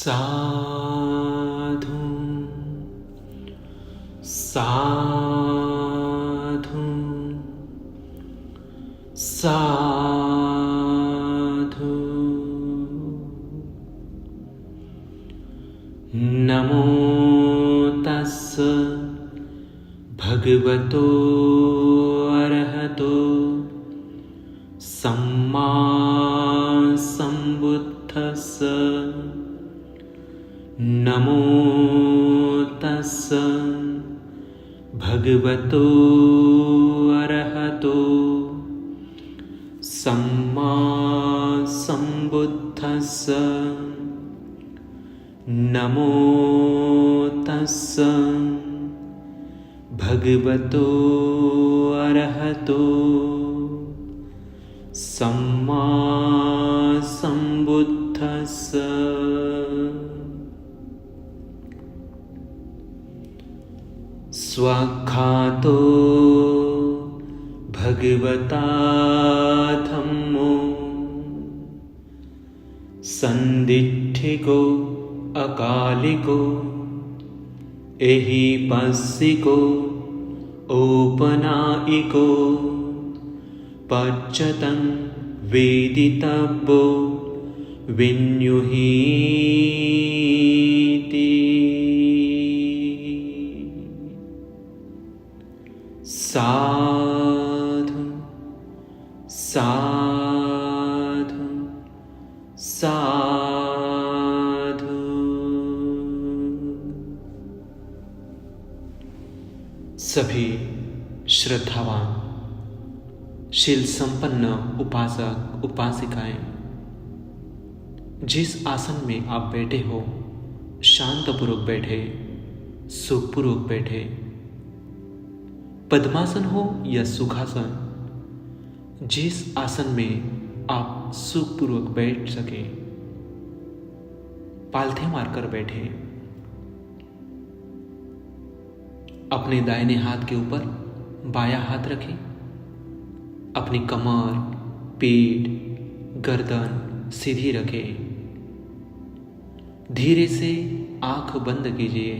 साधु साधु साधु। नमो तस्स भगवतो अरहतो सम्मा सम्बुद्धस्स। नमो तस्स भगवतो अरहतो सम्मा सम्बुद्धस्स। नमो तस्स भगवतो अरहतो सम्मा सम्बुद्धस्स। स्वाख्यातो भगवता धम्मो संदिट्ठिको अकालिको एहिपस्सिको औपनायिको पच्यतं वेदितव्यो विन्युहीति। साधु साधु साधु। सभी श्रद्धावान शील संपन्न उपासक उपासिकाएं, जिस आसन में आप बैठे हो शांतपूर्वक बैठे, सुखपूर्वक बैठे, पद्मासन हो या सुखासन, जिस आसन में आप सुखपूर्वक बैठ सके, पालथे मारकर बैठे। अपने दाहिने हाथ के ऊपर बायां हाथ रखें। अपनी कमर, पीठ, गर्दन सीधी रखें। धीरे से आंख बंद कीजिए।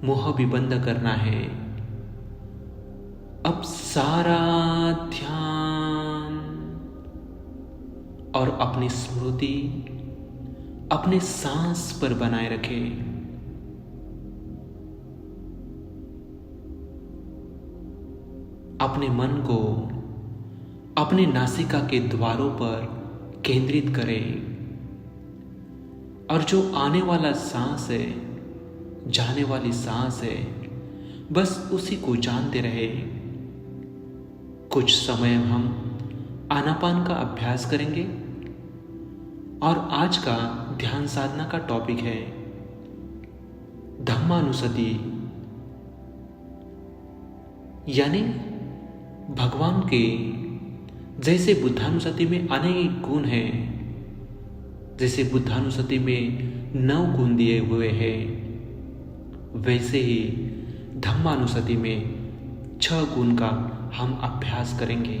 मुंह भी बंद करना है। अब सारा ध्यान और अपनी स्मृति अपने सांस पर बनाए रखें। अपने मन को अपने नासिका के द्वारों पर केंद्रित करें और जो आने वाला सांस है, जाने वाली सांस है, बस उसी को जानते रहे। कुछ समय हम आनापान का अभ्यास करेंगे और आज का ध्यान साधना का टॉपिक है धम्मानुसति, यानी भगवान के जैसे बुद्धानुसति में अनेक गुण हैं, जैसे बुद्धानुसति में 9 गुण दिए हुए हैं, वैसे ही धम्मानुसति में 6 गुण का हम अभ्यास करेंगे।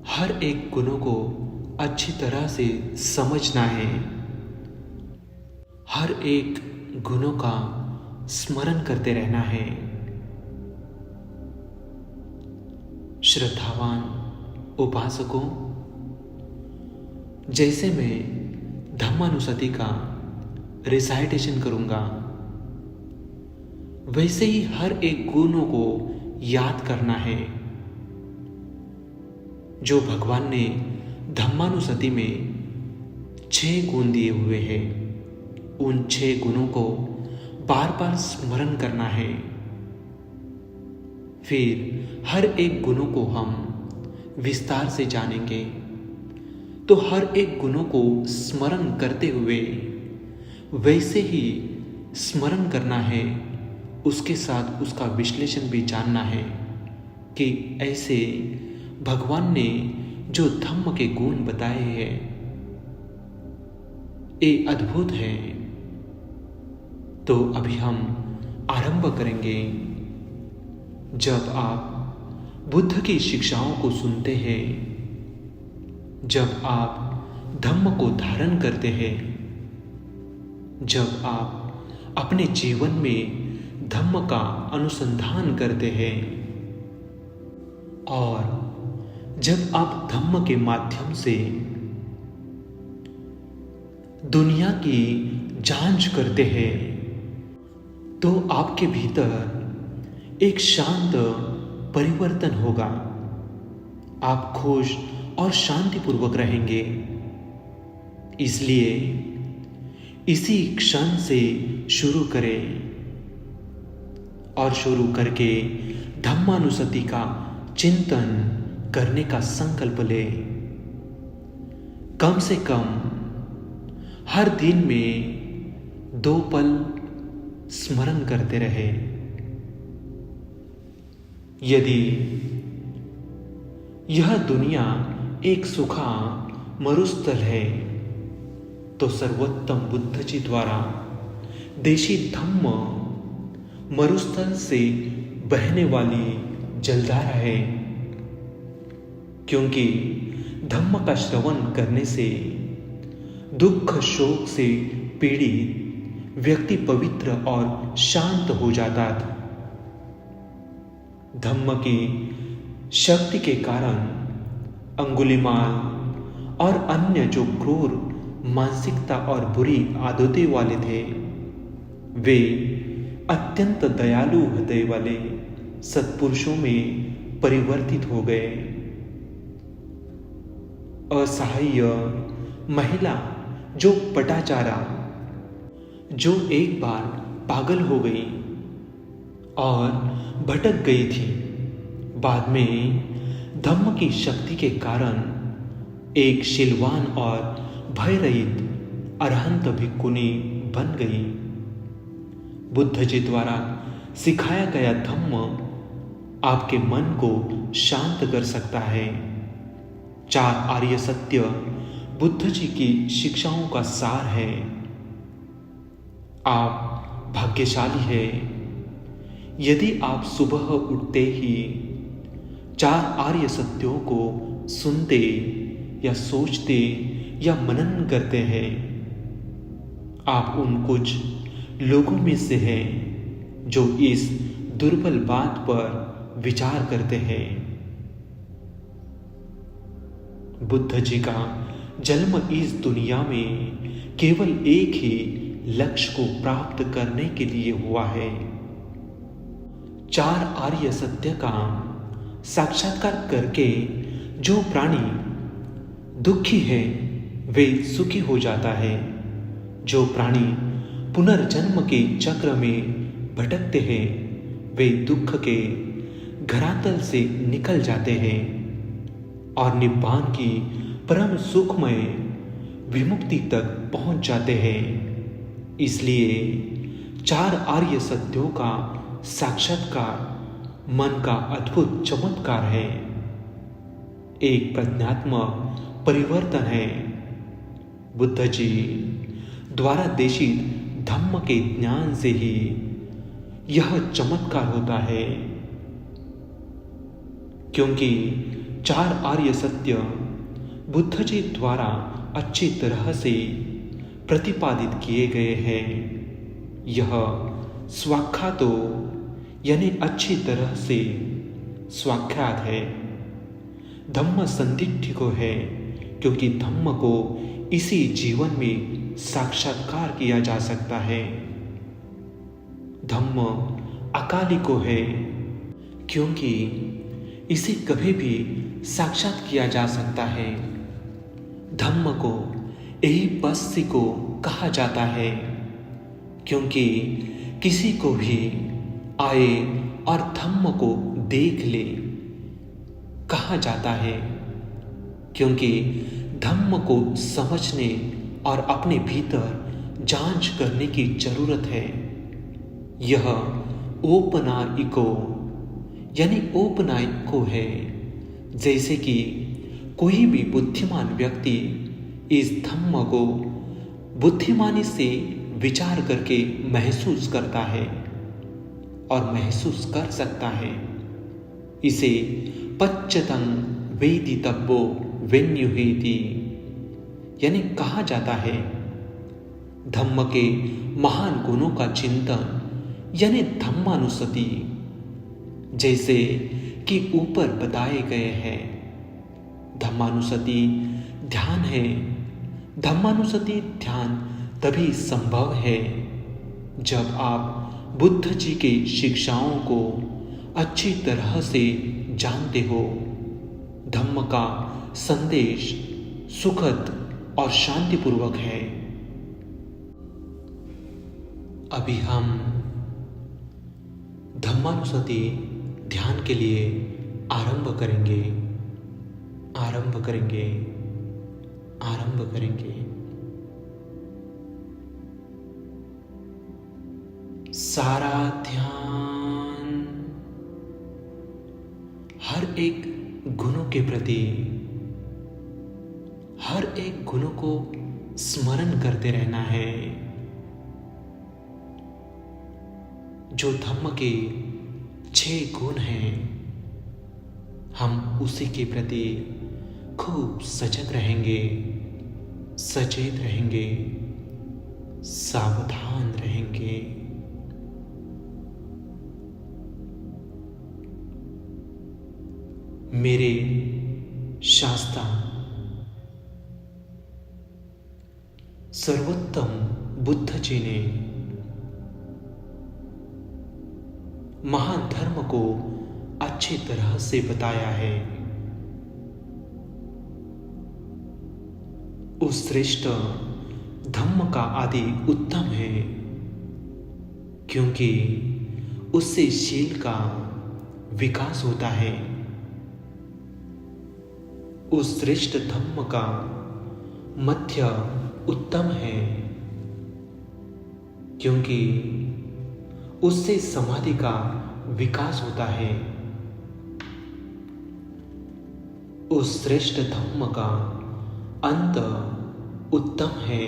हर एक गुणों को अच्छी तरह से समझना है। हर एक गुणों का स्मरण करते रहना है। श्रद्धावान उपासकों, जैसे मैं धम्मानुसति का रिसाइटेशन करूंगा, वैसे ही हर एक गुणों को याद करना है जो भगवान ने धम्मानुसति में 6 गुण दिए हुए हैं। उन 6 गुणों को बार बार स्मरण करना है। फिर हर एक गुणों को हम विस्तार से जानेंगे। तो हर एक गुणों को स्मरण करते हुए वैसे ही स्मरण करना है, उसके साथ उसका विश्लेषण भी जानना है कि ऐसे भगवान ने जो धम्म के गुण बताए हैं, ये अद्भुत है। तो अभी हम आरंभ करेंगे। जब आप बुद्ध की शिक्षाओं को सुनते हैं जब आप धम्म को धारण करते हैं, जब आप अपने जीवन में धम्म का अनुसंधान करते हैं और जब आप धम्म के माध्यम से दुनिया की जांच करते हैं, तो आपके भीतर एक शांत परिवर्तन होगा। आप खुश और शांतिपूर्वक रहेंगे। इसलिए इसी क्षण से शुरू करें और शुरू करके धम्मानुसति का चिंतन करने का संकल्प लें। कम से कम हर दिन में 2 पल स्मरण करते रहे। यदि यह दुनिया एक सूखा मरुस्थल है, तो सर्वोत्तम बुद्ध जी द्वारा देशी धम्म मरुस्थल से बहने वाली जलधारा है। क्योंकि धम्म का श्रवण करने से दुख शोक से पीड़ित व्यक्ति पवित्र और शांत हो जाता था। धम्म की शक्ति के कारण अंगुलिमाल और अन्य जो क्रूर मानसिकता और बुरी आदतें वाले थे, वे अत्यंत दयालु हृदय वाले सत्पुरुषों में परिवर्तित हो गए। असहाय महिला जो पटाचारा, जो एक बार पागल हो गई और भटक गई थी, बाद में धम्म की शक्ति के कारण एक शीलवान और भय रहित अरहंत भिक्खुनी बन गई। बुद्ध जी द्वारा सिखाया गया धम्म आपके मन को शांत कर सकता है। 4 आर्य सत्य बुद्ध जी की शिक्षाओं का सार है। आप भाग्यशाली हैं यदि आप सुबह उठते ही 4 आर्य सत्यों को सुनते या सोचते या मनन करते हैं। आप उन कुछ लोगों में से हैं जो इस दुर्बल बात पर विचार करते हैं। बुद्ध जी का जन्म इस दुनिया में केवल एक ही लक्ष्य को प्राप्त करने के लिए हुआ है। 4 आर्य सत्य का साक्षात्कार करके जो प्राणी दुखी है वे सुखी हो जाता है। जो प्राणी पुनर्जन्म के चक्र में भटकते हैं वे दुख के घरातल से निकल जाते हैं और निब्बान की परम सुखमय विमुक्ति तक पहुंच जाते हैं। इसलिए 4 आर्य सत्यों का साक्षात्कार मन का अद्भुत चमत्कार है, एक प्रज्ञात्मक परिवर्तन है। बुद्ध जी द्वारा देशित धम्म के ज्ञान से ही यह चमत्कार होता है। क्योंकि 4 आर्य सत्य बुद्ध जी द्वारा अच्छी तरह से प्रतिपादित किए गए हैं। यह स्वाख्यातो यानी अच्छी तरह से स्वाख्यात है। धम्म संदिग्ध है क्योंकि धम्म को इसी जीवन में साक्षात्कार किया जा सकता है। धम्म अकालिको है क्योंकि इसे कभी भी साक्षात किया जा सकता है। धम्म को एहिपस्सिको कहा जाता है क्योंकि किसी को भी आए और धम्म को देख ले कहा जाता है। क्योंकि धम्म को समझने और अपने भीतर जांच करने की जरूरत है। यह औपनायिको यानी औपनायिको है। जैसे कि कोई भी बुद्धिमान व्यक्ति इस धम्म को बुद्धिमानी से विचार करके महसूस करता है और महसूस कर सकता है। इसे पच्चतं वेदितव्यो विन्युहीति, यानी कहा जाता है धम्म के महान गुणों का चिंतन यानी धम्मानुसति, जैसे कि ऊपर बताए गए हैं। धम्मानुसति ध्यान है। धम्मानुसति ध्यान तभी संभव है जब आप बुद्ध जी के शिक्षाओं को अच्छी तरह से जानते हो। धम्म का संदेश सुखद और शांतिपूर्वक है। अभी हम धम्मानुसति ध्यान के लिए आरंभ करेंगे। सारा ध्यान हर एक गुणों के प्रति, हर एक गुणों को स्मरण करते रहना है। जो धम्म के 6 गुण हैं, हम उसी के प्रति खूब सजग रहेंगे, सचेत रहेंगे, सावधान रहेंगे। मेरे शास्ता सर्वोत्तम बुद्ध जी ने महान धर्म को अच्छी तरह से बताया है। उस श्रेष्ठ धम्म का आदि उत्तम है, क्योंकि उससे शील का विकास होता है। उस श्रेष्ठ धम्म का मध्य उत्तम है, क्योंकि उससे समाधि का विकास होता है। उस श्रेष्ठ धम्म का अंत उत्तम है,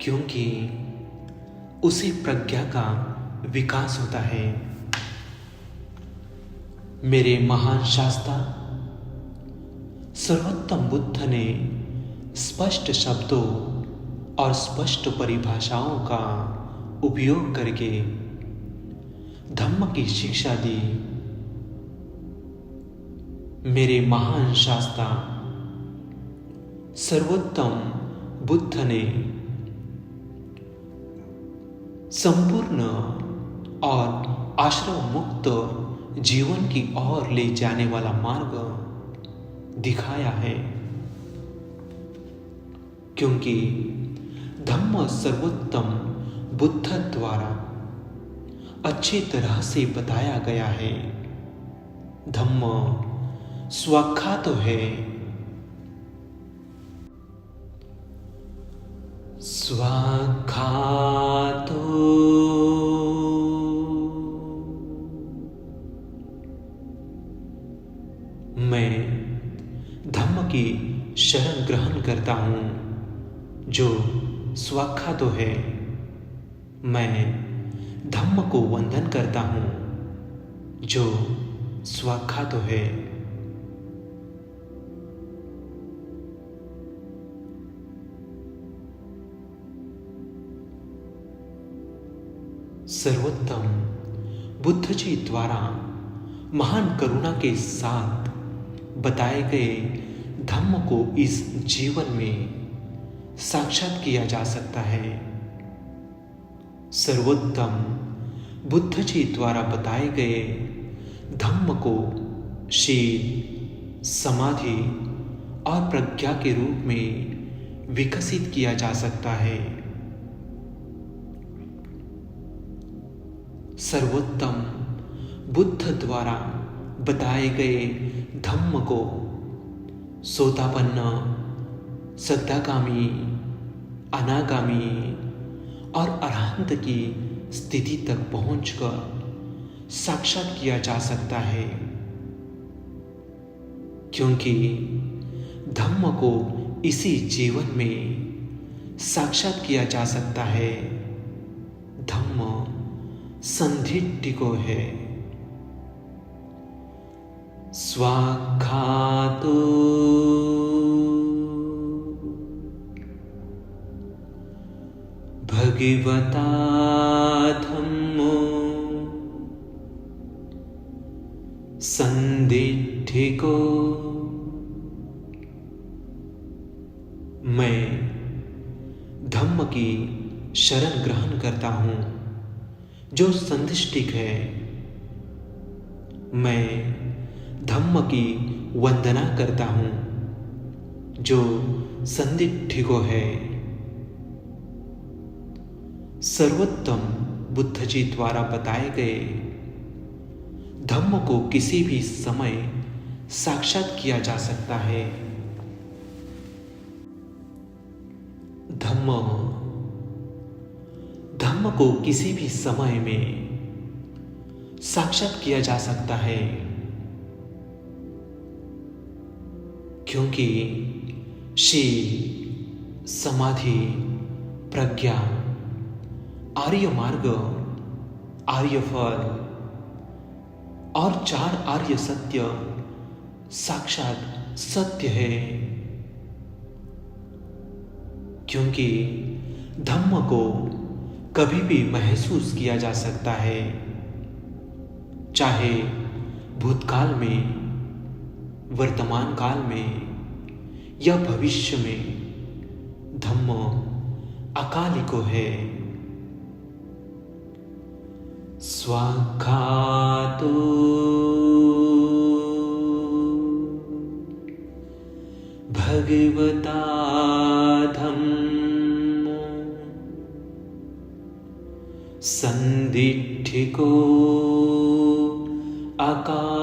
क्योंकि उसे प्रज्ञा का विकास होता है। मेरे महान शास्ता सर्वोत्तम बुद्ध ने स्पष्ट शब्दों और स्पष्ट परिभाषाओं का उपयोग करके धम्म की शिक्षा दी। मेरे महान शास्ता सर्वोत्तम बुद्ध ने संपूर्ण और आश्रम मुक्त जीवन की ओर ले जाने वाला मार्ग दिखाया है, क्योंकि धम्म सर्वोत्तम बुद्ध द्वारा अच्छी तरह से बताया गया है। धम्म स्वाख्यात है। स्वाख्यातो मैं धम्म की शरण ग्रहण करता हूं जो स्वाख्यातो है। मैं धम्म को वंदन करता हूं जो स्वाख्यातो है। सर्वोत्तम बुद्ध जी द्वारा महान करुणा के साथ बताए गए धम्म को इस जीवन में साक्षात किया जा सकता है। सर्वोत्तम बुद्ध जी द्वारा बताए गए धम्म को शील, समाधि और प्रज्ञा के रूप में विकसित किया जा सकता है। सर्वोत्तम बुद्ध द्वारा बताए गए धम्म को सोतापन्न, सद्दागामी, अनागामी और अरहंत की स्थिति तक पहुंचकर साक्षात किया जा सकता है, क्योंकि धम्म को इसी जीवन में साक्षात किया जा सकता है। धम्म संधिट्ठिको है। स्वाख्यातो भगवता धम्मो संदिठिको। मैं धम्म की शरण ग्रहण करता हूं जो संदिष्टिक है। मैं धम्म की वंदना करता हूं जो संदिठिको है। सर्वोत्तम बुद्ध जी द्वारा बताए गए धम्म को किसी भी समय साक्षात किया जा सकता है। धम्म को किसी भी समय में साक्षात किया जा सकता है, क्योंकि शील, समाधि, प्रज्ञा, आर्य मार्ग, आर्य फल और 4 आर्य सत्य साक्षात सत्य है। क्योंकि धम्म को कभी भी महसूस किया जा सकता है, चाहे भूतकाल में, वर्तमान काल में या भविष्य में। धम्म अकालिको है। स्वाख्यातो भगवता धम्मो संदिठिको अकालिको।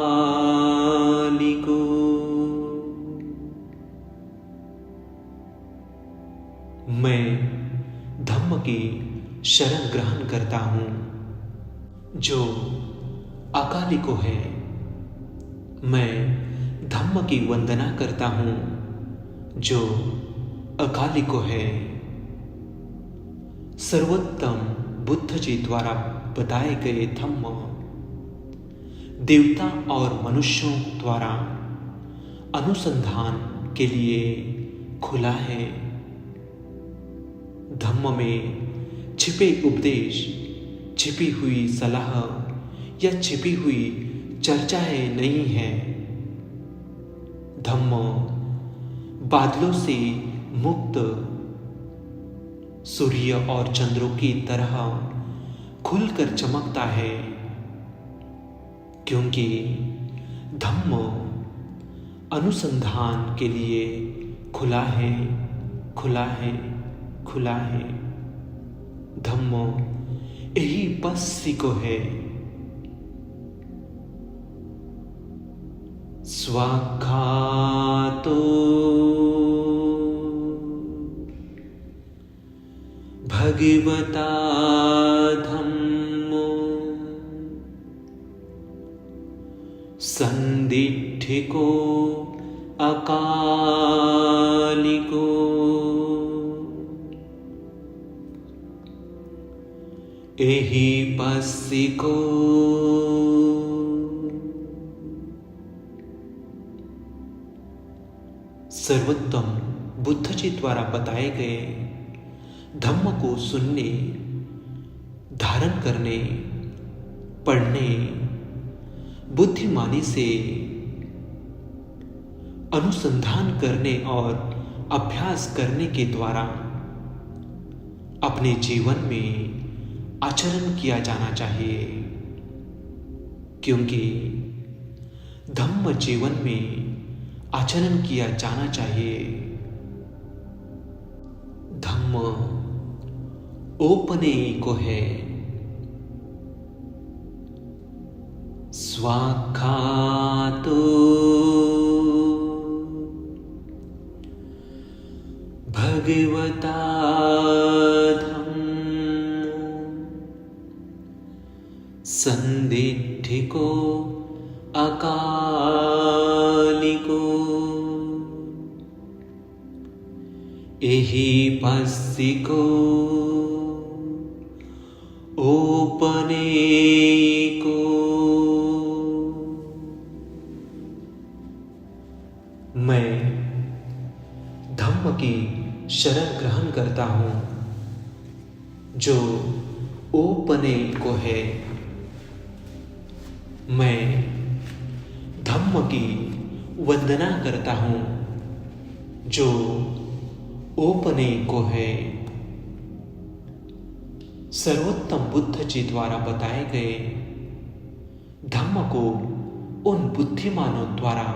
मैं धम्म की शरण ग्रहण करता हूं जो अकालिको है। मैं धम्म की वंदना करता हूं जो अकालिको है। सर्वोत्तम बुद्ध जी द्वारा बताए गए धम्म देवता और मनुष्यों द्वारा अनुसंधान के लिए खुला है। धम्म में छिपे उपदेश, छिपी हुई सलाह या छिपी हुई चर्चाएं नहीं है। धम्म बादलों से मुक्त सूर्य और चंद्रों की तरह खुलकर चमकता है, क्योंकि धम्म अनुसंधान के लिए खुला है, खुला है, खुला है। धम्म यही पस्सिको है। स्वाख्यातो भगवता धम्मो संदिठिको अकालिको। एहि पस्सिको सर्वोत्तम बुद्ध जी द्वारा बताए गए धम्म को सुनने, धारण करने, पढ़ने, बुद्धिमानी से अनुसंधान करने और अभ्यास करने के द्वारा अपने जीवन में आचरण किया जाना चाहिए, क्योंकि धम्म जीवन में आचरण किया जाना चाहिए। धम्म औपनेयिको है। स्वाख्यातो भगवता धम्मो संदिठिको अकालिको। एहि पस्सिको औपनेयिको। शरण ग्रहण करता हूँ जो ओपने को है। मैं धम्म की वंदना करता हूँ जो ओपने को है। सर्वोत्तम बुद्ध जी द्वारा बताए गए धम्म को उन बुद्धिमानों द्वारा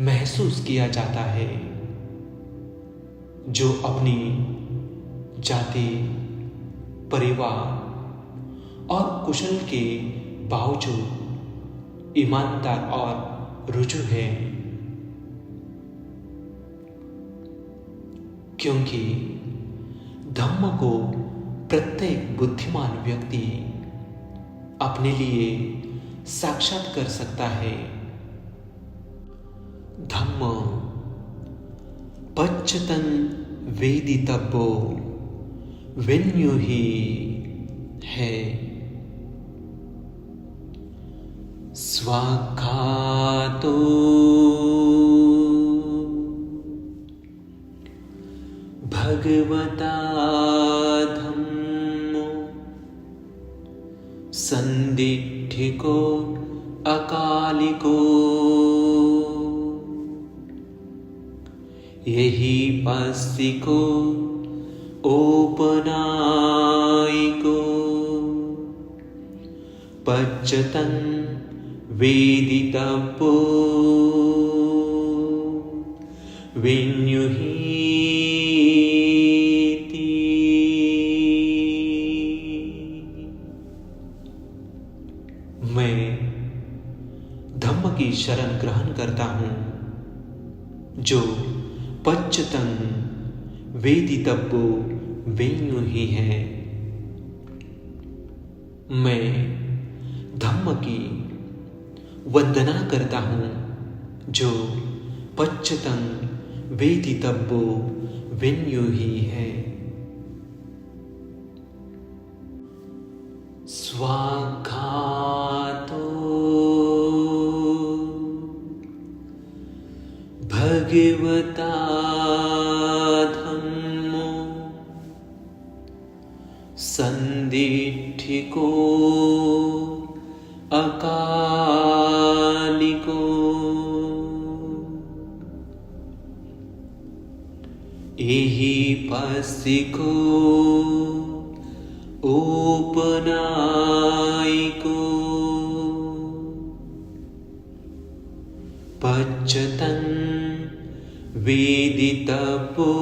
महसूस किया जाता है जो अपनी जाति, परिवार और कुशल के बावजूद ईमानदार और रुजू है, क्योंकि धम्म को प्रत्येक बुद्धिमान व्यक्ति अपने लिए साक्षात कर सकता है। धम्म पच्चतन वेदितव्यो विन्यु ही है। स्वाख्यातो भगवता धम्मो संदिठिको अकालिको यही पस्सिको ओपनायिको पच्चतन वेदितव्यो विन्युहीति। मैं धम्म की शरण ग्रहण करता हूँ जो पच्चतन वेदितव्यो विन्यु ही है। मैं धम्म की वंदना करता हूँ जो पच्चतन वेदितव्यो विन्यु ही है। स्वाख्यातो भगवता धम्मो संदिठिको अकालिको एहि पस्सिको ओपनायिको पच्चतन वेदितव्यो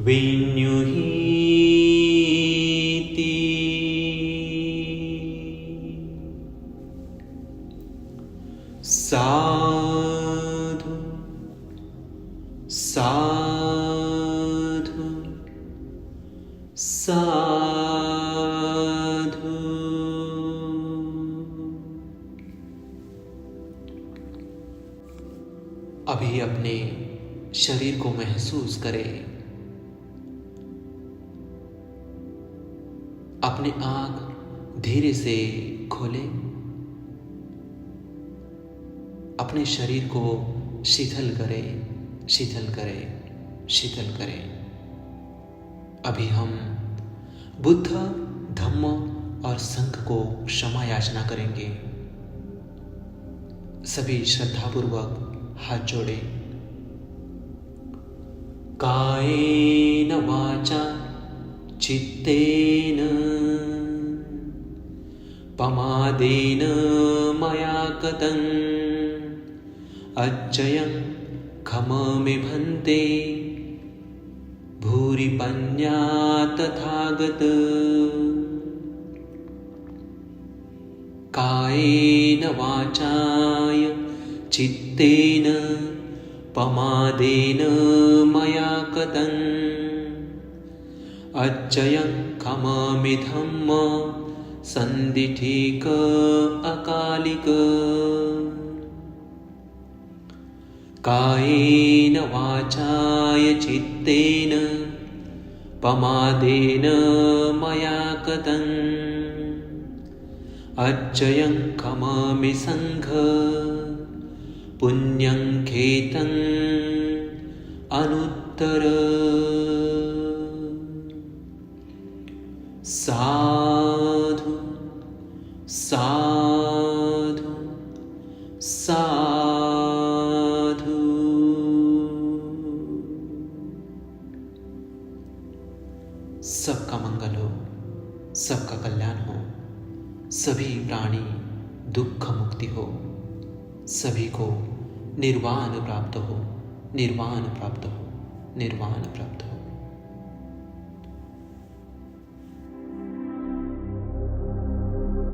विन्युहीति। साधु साधु साधु। अभी अपने शरीर को महसूस करें। अपनी आंख धीरे से खोलें। अपने शरीर को शीतल करें, शीतल करें, शीतल करें। अभी हम बुद्ध, धम्म और संघ को क्षमा याचना करेंगे। सभी श्रद्धापूर्वक हाथ जोड़े। कायेन वाचा चित्तेन पमादेन मया कृतं अज्जयं खममि भन्ते भूरिपन्या तथागत। कायेन वाचाय चित्तेन पमादेन मया कृतं अज्जयं खममि धम्म संदिठिक अकालिक। कायेन वाचाय चित्तेन पमादेन मया कृतं अज्जयं खममि संघ पुण्यं सुखेतं अनुत्तर साधु साधु साधु। सबका मंगल हो, सबका कल्याण हो, सभी प्राणी दुख मुक्ति हो, सभी को निर्वाण प्राप्त हो, निर्वाण प्राप्त हो, निर्वाण प्राप्त हो।